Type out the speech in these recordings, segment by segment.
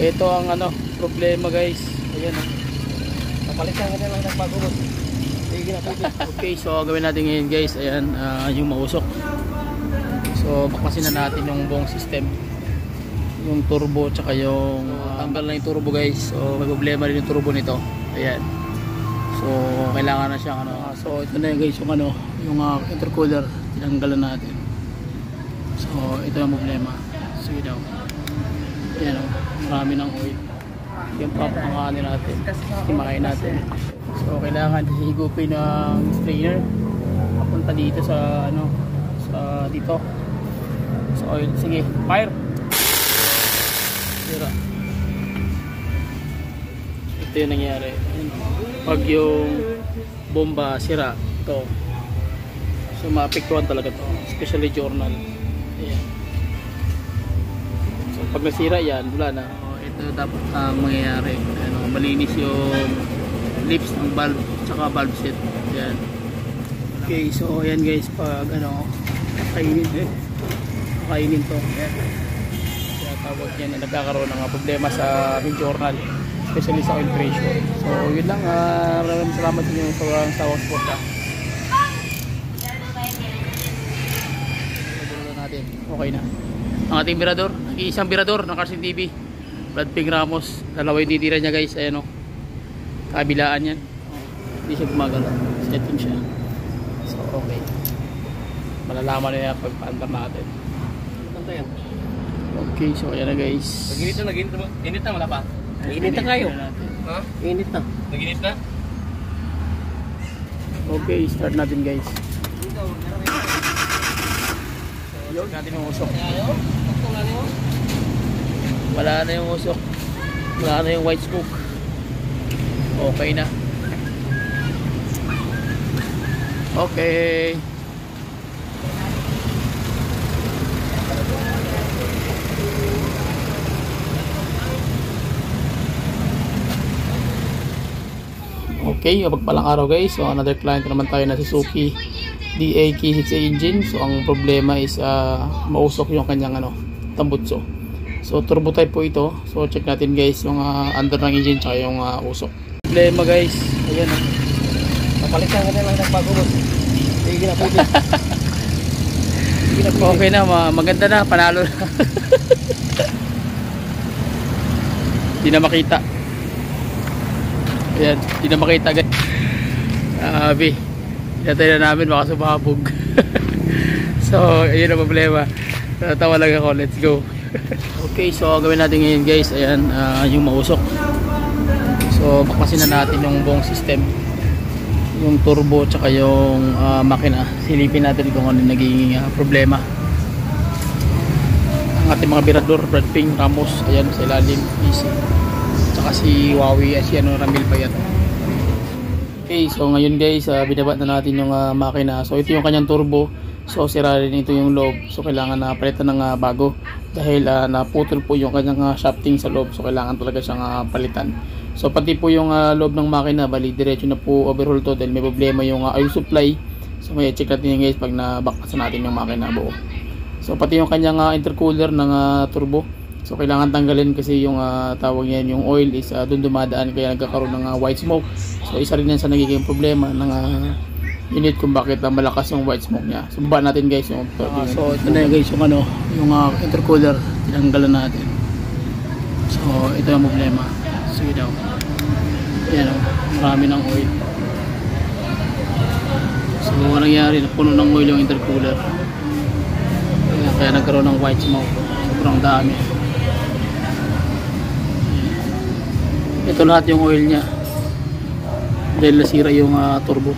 Ito ang problema guys. Ayan o. Napalitan ka lang ng bago boss. Okay, so gawin natin ngayon guys. Ayan, yung mausok. So bakasin na natin yung buong system. Yung turbo tsaka yung tanggal na yung turbo guys. So may problema rin yung turbo nito. Ayan. So kailangan na siyang so ito na guys yung yung intercooler tinanggalan natin. So ito yung problema. Sige daw. Ayan o, marami ng oil. Yung papakakanin natin, timakain natin. So kailangan higupin ng strainer papunta dito sa sa dito sa oil. Sige, fire. Sira. Ito yung nangyari. Pag yung bomba sira, ito. So maapektuhan talaga to, especially journal. Ayan. So pag nasira yan, wala na. Ito dapat ang mangyayari. Malinis yung lips ng valve tsaka valve set. Ayan. Okay, so ayan guys, pag kainin to. Ayan. Kaya tawag yan na nagkakaroon ng problema sa journal, especially sa oil pressure. So yun lang, maraming salamat sa inyo sa sawang support ka. Natin. Okay na. Ang ating birador, isang birador ng Carson TV. Brad Ping Ramos, dalawa yung titira niya guys. Ayan o. Kabilaan yan. Hindi siya gumagalaw. Setting siya. So okay. Malalaman na yan pag paandar natin. Okay, so ayan na guys. Init na, wala pa? Init na kayo. Ha? Init na. Naginit na? Okay, start natin guys. Yun natin yung usok. Wala na yung usok. Wala na yung white smoke. Okay na. Okay. Okay, mapagpalang araw guys. So another client naman tayo na Suzuki DA-K6A engine. So ang problema is mausok yung kanyang tambutso. So turbo type po ito. So check natin guys yung under ng engine tsaka yung usok. Problema guys. Ayan o. Napalitan ka na lang ng bago boss. Sige na po. Okay na, maganda na, panalo na. Hindi na makita. Ayan, hindi na makita guys. Sabi, hinatay na namin, baka sumabog. So, ayun ang problema. Natawa lang ako, let's go. Okay, so gawin natin ngayon guys. Ayan, yung mausok. So, bakasin na natin yung buong system. Yung turbo, tsaka yung makina. Silipin natin kung ano naging problema. Ang ating mga birador, Brad Ping Ramos. Ayan, sa ilalim, easy. Tsaka si Huawei, si Ramil Payat. Okay, so ngayon guys, binaba na natin yung makina. So ito yung kanyang turbo. So sira rin ito yung loob. So kailangan na palitan ng bago. Dahil naputol po yung kanyang shafting sa loob. So kailangan talaga siyang palitan. So pati po yung loob ng makina, bali diretso na po overhaul to dahil may problema yung oil supply. So may check natin yun guys pag nabaksan natin yung makina buo. So pati yung kanyang intercooler ng turbo. So kailangan tanggalin kasi yung tawag yan, yung oil is doon dumadaan kaya nagkakaroon ng white smoke. So isa rin yan sa nagiging problema ng unit kung bakit malakas yung white smoke niya. So baba natin guys yung so ito na guys yung yung intercooler tinanggalan natin. So ito yung problema. Sige daw. Yan o, marami ng oil. So anong nangyari, napuno ng oil yung intercooler. Kaya nagkaroon ng white smoke. Sobrang dami. Ito lahat yung oil nya dahil nasira yung turbo.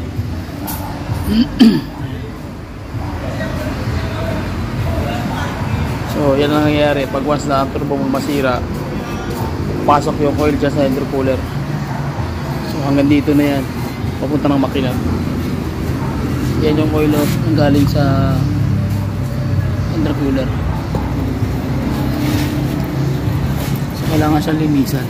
So yan ang nangyayari pag once na ang turbo mo masira, pasok yung oil dyan sa intercooler. So hanggang dito na yan, papunta ng makina. Yan yung oil ang galing sa intercooler. So kailangan siyang linisan.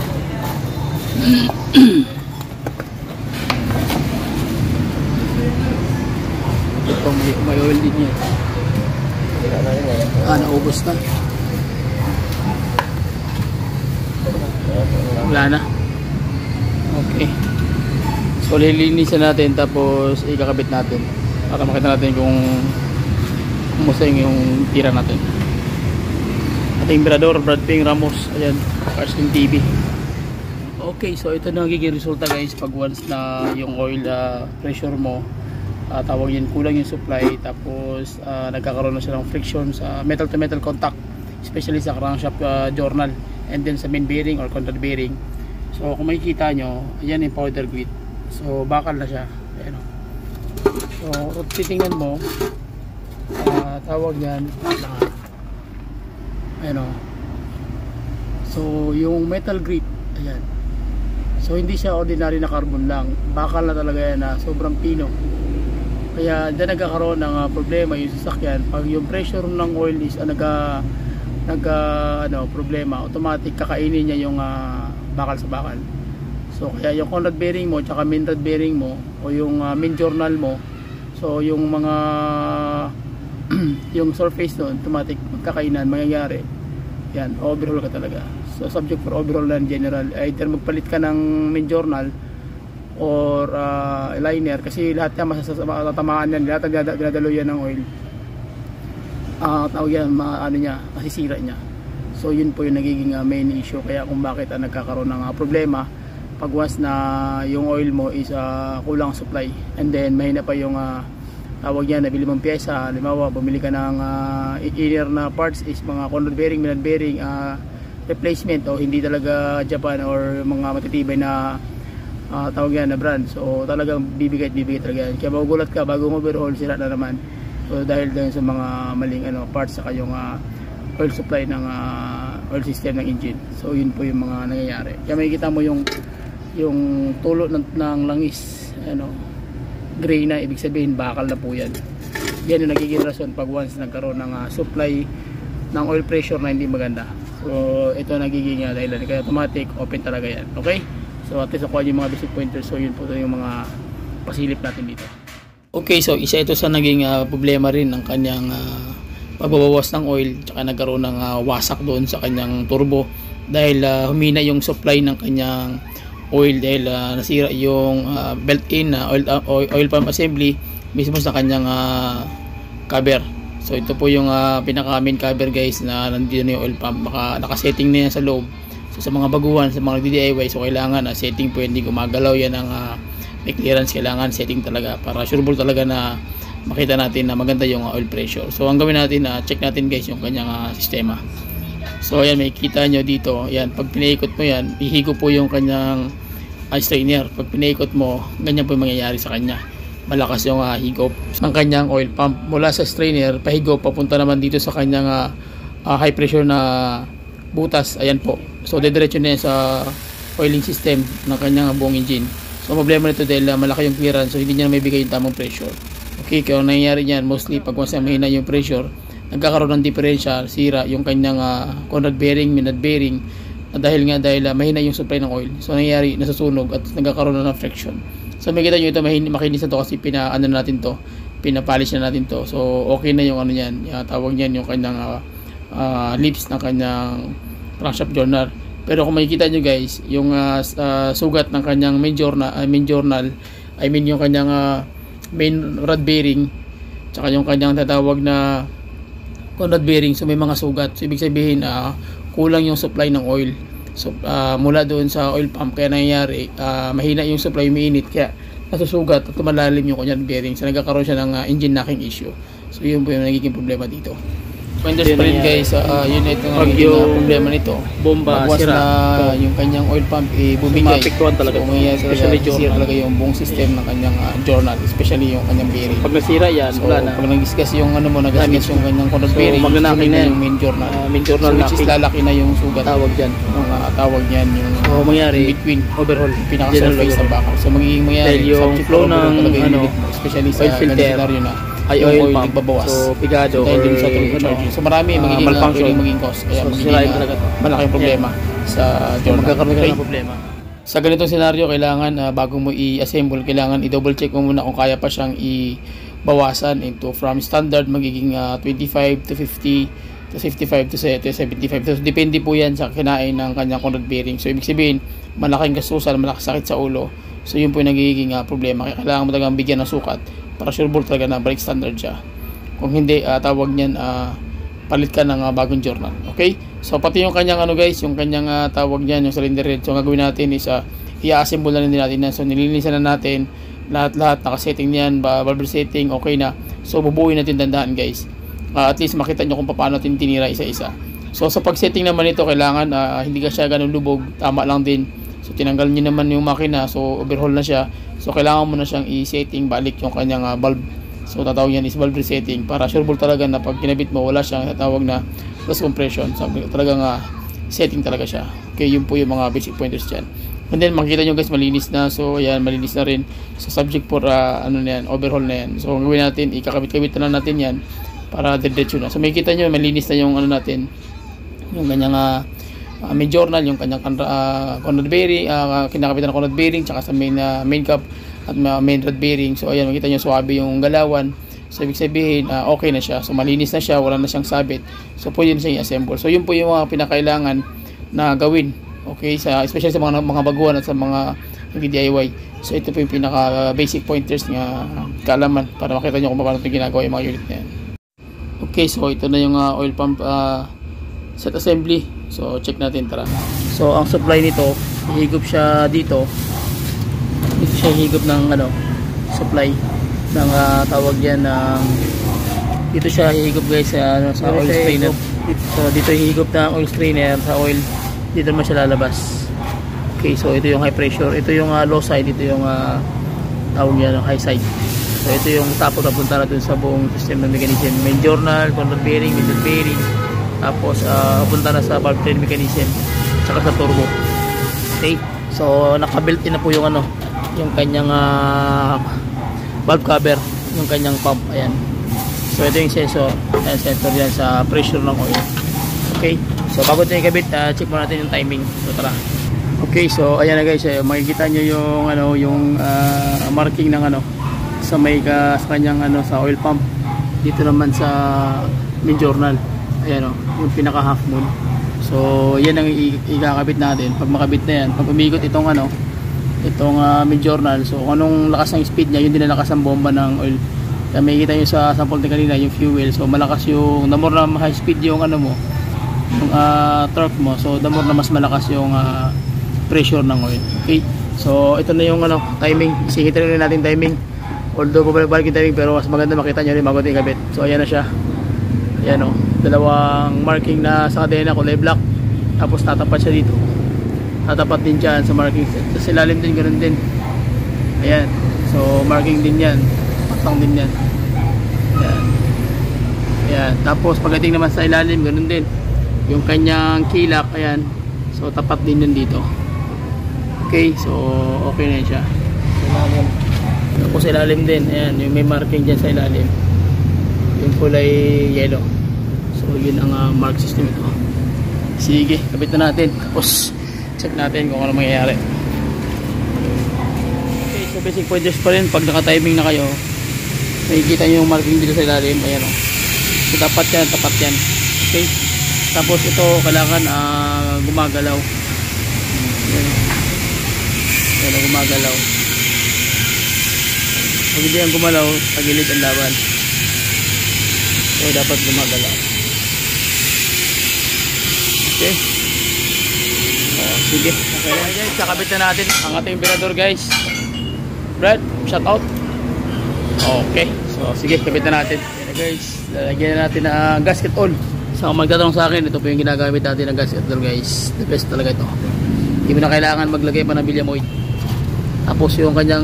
Ito may oil din yan. Naubos na. Wala na. Okay. So lilinisan natin tapos ikakabit natin para makita natin kung kumusta yung tira natin. Ating Mirador, Brad Ping Ramos. Ayan, Carsling TV. Okay, so ito na nagiging resulta guys pag once na yung oil pressure mo, tawag yun, kulang yung supply, tapos nagkakaroon na siya ng friction sa metal to metal contact, especially sa crankshaft journal, and then sa main bearing or control bearing. So kung makikita nyo, ayan yung powder grit. So bakal na siya. Ayan. So kung titingnan mo, tawag yan, ayan o. So yung metal grit, ayan. So hindi siya ordinary na carbon lang, bakal na talaga yan na sobrang pino. Kaya dyan nagkakaroon ng problema yung sasakyan. Pag yung pressure ng oil is problema, automatic kakainin niya yung bakal sa bakal. So kaya yung conrod bearing mo tsaka main rod bearing mo o yung main journal mo, so yung mga yung surface doon automatic magkakainan, mangyayari yan, overhaul ka talaga. So subject for overhaul and general, either magpalit ka ng main journal or liner, kasi lahat yan matatamaan yan, lahat dinadalo yan ng oil, tawag yan, masisira niya. So yun po yung nagiging main issue, kaya kung bakit nagkakaroon ng problema pag once na yung oil mo is kulang supply, and then mahina pa yung tawag yan, nabili mong pyesa. Halimbawa, bumili ka ng inner na parts is mga conrod bearing, minad bearing replacement, o hindi talaga Japan or mga matitibay na tawag yan na brand. So talagang bibigay talaga yan. Kaya magugulat ka, bagong overhaul, sira na naman. So dahil dahil sa mga maling parts sa kayong oil supply ng oil system ng engine. So yun po yung mga nangyayari. Kaya makikita mo yung tulo ng langis, gray na, ibig sabihin bakal na po yan. Yan yung nagiging rason pag once nagkaroon ng supply ng oil pressure na hindi maganda. So ito nagiging dahilan, kaya automatic open talaga yan. Okay, so at least ako yung mga basic pointers. So yun po yung mga pasilip natin dito. Okay, so isa ito sa naging problema rin ng kanyang pagbabawas ng oil, tsaka nagkaroon ng wasak doon sa kanyang turbo dahil humina yung supply ng kanyang oil, dahil nasira yung built-in oil pump assembly mismo sa kanyang cover. So ito po yung pinaka main cover guys, na nandito na yung oil pump, nakasetting na yan sa loob. So sa mga baguhan, sa mga nagdi-DIY, so kailangan setting po, hindi gumagalaw yan ng may clearance, kailangan setting talaga para sureball talaga na makita natin na maganda yung oil pressure. So ang gawin natin, check natin guys yung kanyang sistema. So ayan, may kita nyo dito, yan, pag pinaikot mo yan, ihigo po yung kanyang strainer. Pag pinaikot mo, ganyan po yung mangyayari sa kanya, malakas yung higop ng kanyang oil pump mula sa strainer, pahigop papunta naman dito sa kanyang high pressure na butas. Ayan po, so dediretso na yan sa oiling system ng kanyang buong engine. So problema nito dahil malaki yung clearance, so hindi niya may bigay yung tamang pressure. Okay, kaya nangyayari niyan mostly pag once mahina yung pressure, nagkakaroon ng differential, sira yung kanyang conrod bearing, minad bearing, dahil mahina yung supply ng oil. So nangyayari, nasusunog at nagkakaroon na ng friction. So makikita nyo ito, makinis na to kasi pinapolish na natin to. So okay na yung yan, tawag niyan yung kanyang lips ng kanyang crankshaft journal. Pero kung makikita nyo guys, yung sugat ng kanyang main journal, I mean yung kanyang main rod bearing, tsaka yung kanyang tatawag na conrod bearing, so may mga sugat. So ibig sabihin kulang yung supply ng oil. So mula doon sa oil pump, kaya nangyayari mahina yung supply, umiinit, kaya nasusugat at tumalalim yung kanyang bearing. So nagkakaroon siya ng engine knocking issue. So yun po yung nagiging problema dito. Pointers pa rin guys, yun ito nga yung problema nito. Bomba, pag sira. Na yung kanyang oil pump bumigay. Mapiktuan talaga. So especially sira talaga yung buong system ng kanyang journal, especially yung kanyang bearing. Pag nasira yan, so, wala na. Pag nag-discuss yung nagasgas yung kanyang conrod bearing, magnanaki na yung main journal. Main journal so, which is lalaki na yung sugat. Tawag dyan. Yung tawag niyan yung mangyari between overhaul, pinaka-surface ng bakal. So magiging mangyari dahil yung flow ng especially sa oil filter, scenario na ay oil pump, nagbabawas. so pigado, dahil din sa turbocharging. So marami magiging cost, kaya malaking problema sa journal. Magkakaroon ka ng problema. Sa ganitong senaryo, kailangan bago mo i-assemble, kailangan i-double check mo muna kung kaya pa siyang i-bawasan into from standard magiging 25 to 50 to 55 to 75. So depende po yan sa kinain ng kanyang conrod bearing. So ibig sabihin, malaking gastusan, malaking sakit sa ulo. So yun po yung nagiging problema. Kaya kailangan mo talagang bigyan ng sukat para sure ball talaga na balik standard siya. Kung hindi, tawag niyan, palit ka ng bagong journal. Okay? So pati yung kanyang guys, yung kanyang tawag niyan, yung cylinder head. So ang gagawin natin is i-assemble na din natin yan. So nilinisan na natin lahat nakasetting niyan, valve setting, okay na. So bubuuin natin dandahan guys. At least makita nyo kung paano natin tinira isa-isa. So sa pag-setting naman ito, kailangan hindi ka siya ganun lubog, tama lang din. So tinanggal nyo naman yung makina, so overhaul na siya. So kailangan mo na siyang i-setting balik yung kanyang valve. So tatawag yan is valve resetting para sure ball talaga na pag kinabit mo wala siyang tatawag na loss compression. So talagang setting talaga siya. Okay, yun po yung mga basic pointers dyan. And then makita nyo guys, malinis na. So ayan, malinis na rin. So subject for ano na yan, overhaul na yan. So ang gawin natin, ikakabit-kabit na lang natin yan para diretso na. So makikita nyo, malinis na yung natin, yung kanyang main journal, yung kanyang conrod bearing, kinakapitan ng conrod bearing, tsaka sa main cap at main rod bearing. So ayan, makita nyo, swabe yung galawan. So ibig sabihin, okay na siya. So malinis na siya, wala na siyang sabit. So pwede na siyang i-assemble. So yun po yung mga pinakailangan na gawin. Okay, especially sa mga baguhan at sa mga nag-DIY. So ito po yung pinaka basic pointers nga kaalaman para makita nyo kung paano ito ginagawa yung mga unit na yan. Okay, so ito na yung oil pump set assembly. So check natin, tara. So ang supply nito, hihigop siya dito. Dito siya hihigop ng supply ng tawag yan ng dito siya hihigop guys sa oil strainer. So dito hihigop ng oil strainer sa oil. Dito naman siya lalabas. Okay, so ito yung high pressure, ito yung low side, ito yung tawag yan high side. So ito yung tapos napunta na dun sa buong system ng mechanism, main journal, conrod bearing, middle bearing, tapos punta na sa valve train mechanism saka sa turbo. Okay, so naka-built in na po yung yung kanyang valve cover, yung kanyang pump. Ayan, so ito yung sensor. Ayan, sensor yan sa pressure ng oil. Okay, so bago ito ikabit, check mo natin yung timing. So tara. Okay, so ayan na guys, makikita nyo yung yung marking ng sa may sa kanyang sa oil pump. Dito naman sa main journal. Ayan yung pinaka half moon. So yan ang ikakabit natin. Pag makabit na yan, pag umikot itong itong main journal, so kung anong lakas ng speed niya, yun din ang lakas ng bomba ng oil. Kaya makikita nyo sa sample na kanina yung fuel. So malakas yung, the more na high speed yung mo, yung torque mo, so the more na mas malakas yung pressure ng oil. Okay, so ito na yung timing. Isihitin rin natin timing, although pabalik yung timing, pero mas maganda makita nyo rin bago ito ikabit. So ayan na siya. Ayan dalawang marking na sa kadena, kulay black, tapos tatapat siya dito, tatapat din dyan sa marking. Sa ilalim din, ganoon din. Ayan, so marking din yan, patang din yan. Ayan, ayan. Tapos pagdating naman sa ilalim, ganoon din yung kanyang kilak. Ayan, so tapat din yun dito. Okay, so okay na siya. Tapos ilalim din, ayan, yung may marking dyan sa ilalim, yung kulay yellow. So yun ang mark system ito. Sige, kabit na natin, tapos check natin kung ano mangyayari. Okay, so basic pointers pa rin. Pag naka-timing na kayo, makikita nyo yung marking dito sa ilalim. Ayan so tapat yan, tapat yan. Okay, tapos ito kailangan gumagalaw. Ayan, gumagalaw. Pag hindi yan gumalaw, tagilid ang laban. So dapat gumagalaw. Okay, sige, okay guys, kakabit na natin ang ating emperador guys. Brad, shout out. Okay, so sige, kabit na natin. Okay guys, lalagyan na natin ang gasket all. So kung magtatanong sa akin, ito po yung ginagamit natin ng gasket all guys. The best talaga ito. Hindi mo na kailangan maglagay pa ng bilyamoid. Tapos yung kanyang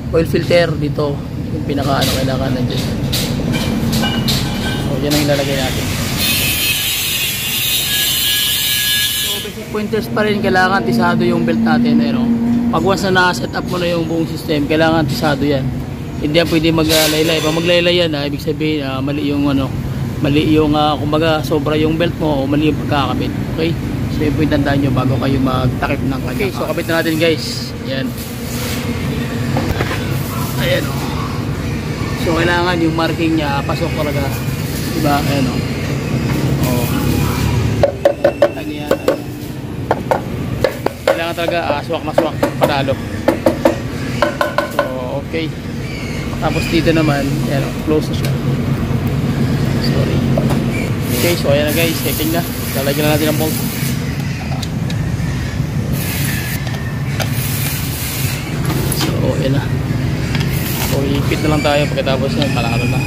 oil filter dito, yung pinaka kailangan nandiyan. So yan ang ilalagay natin. So basic pointers pa rin, kailangan tisado yung belt natin. Pag once na na-set up mo na yung buong system, kailangan tisado yan. Hindi yan pwede maglaylay. Pag maglaylay yan, ibig sabihin mali yung mali yung kumbaga sobra yung belt mo o mali yung pagkakabit. Okay, so yun po yung tandaan nyo bago kayo magtakip ng kanya. Okay, so kabit na natin guys. Ayan, ayan so kailangan yung marking niya pasok talaga, diba? Ayan kailangan talaga swak na swak panalo. So okay, tapos dito naman yan, close na siya. Sorry. Okay, so ayan na guys, setting na. Lalagyan na natin ang bolt. So ayan na. So ipit na lang tayo pagkatapos yan, panalo na.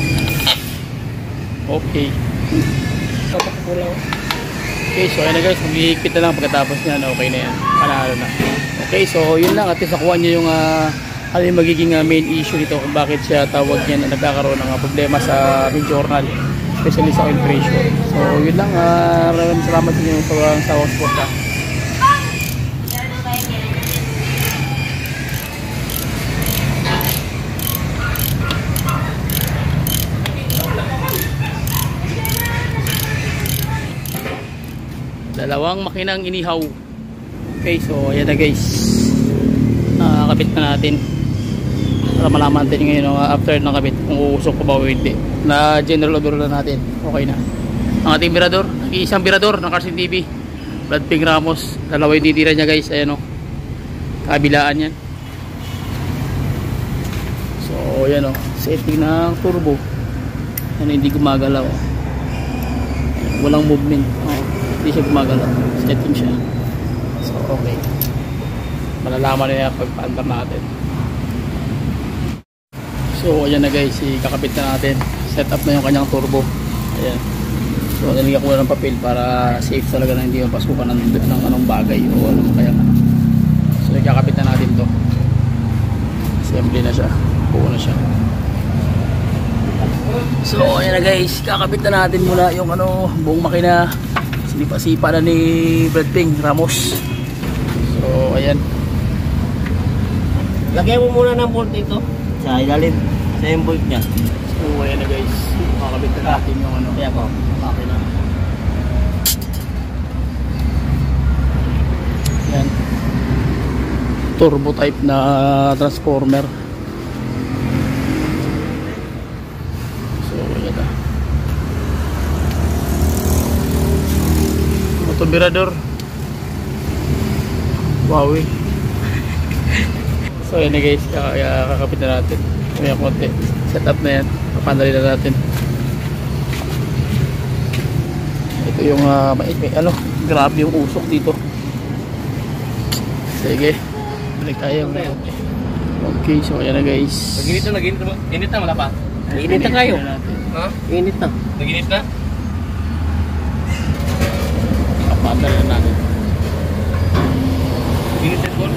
Okay. Okay, so ayan na guys, mag-iikpit na lang pagkatapos niyan, okay na yan, panalo na. Okay, so yun lang, at least nakuha nyo yung ano yung magiging main issue nito kung bakit siya tawag niya na nagkakaroon ng problema sa main journal, especially sa oil pressure. So yun lang, maraming salamat sa inyo sa support ka. Dalawang makinang inihaw. Okay, so ayan na guys, kabit na natin para malaman natin ngayon after ng kabit kung uusok pa ba o hindi. Na general odor na natin, okay na ang ating birador. Isang birador ng Carson TV Brad Ping Ramos, dalawa yung titira nya guys. Ayan o, kabilaan yan. So ayan o, setting ng turbo. Ano, hindi gumagalaw, walang movement. Hindi siya gumagalaw, setting siya. So okay, malalaman na yan pagpaandar natin. So ayan na guys, ikakabit na natin. Set up na yung kanyang turbo. Ayan. So nilagyan ko na ng papel para safe talaga na hindi mapasukan ng anong bagay o ano kaya. So ikakabit na natin to. Assembly na siya, buo na siya. So ayan na guys, kakabit na natin muna yung buong makina. Sinipa-sipa na ni Brad Ping Ramos. So ayan, Lagyan mo muna ng bolt dito sa ilalim, sa yung bolt niya. so ayan na guys, kakabit na natin yung Kaya po, makina. Yan, turbo type na transformer. So ayan na, motobirador Huawei. So ayan na guys, kakapit na natin may konti, set up na yan, papandali na natin. Ito yung grabe yung usok dito. Sige, balik tayo. Okay, so ayan na guys. Init na, wala pa? Init na kayo. Ha? Init na. Naginit na? Papandali na natin. Init na bolt?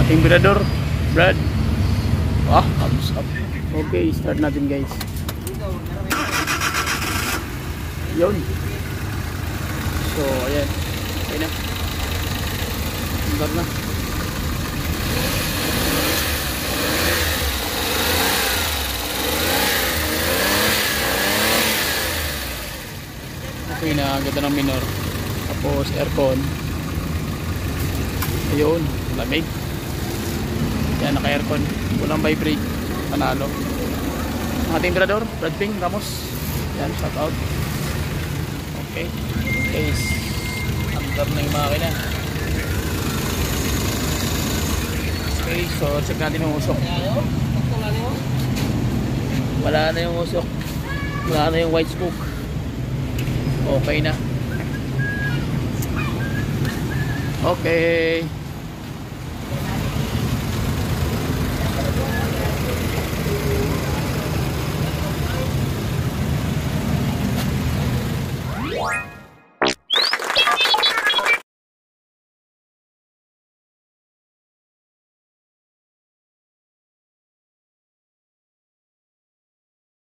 Ating birador, Brad. Thumbs up. Okay, start natin guys. Yun. So, ayan. Okay na. Start na. Okay na, ganda ng minor. Tapos aircon. Ayun, lamig. Yan, naka-aircon. Walang vibrate. Panalo. Ang ating birador, Brad Ping Ramos. Yan, shout out. Okay. Guys, andar na yung makina. Okay, so check natin yung usok. Wala na yung usok. Wala na yung white smoke. Okay na. Okay.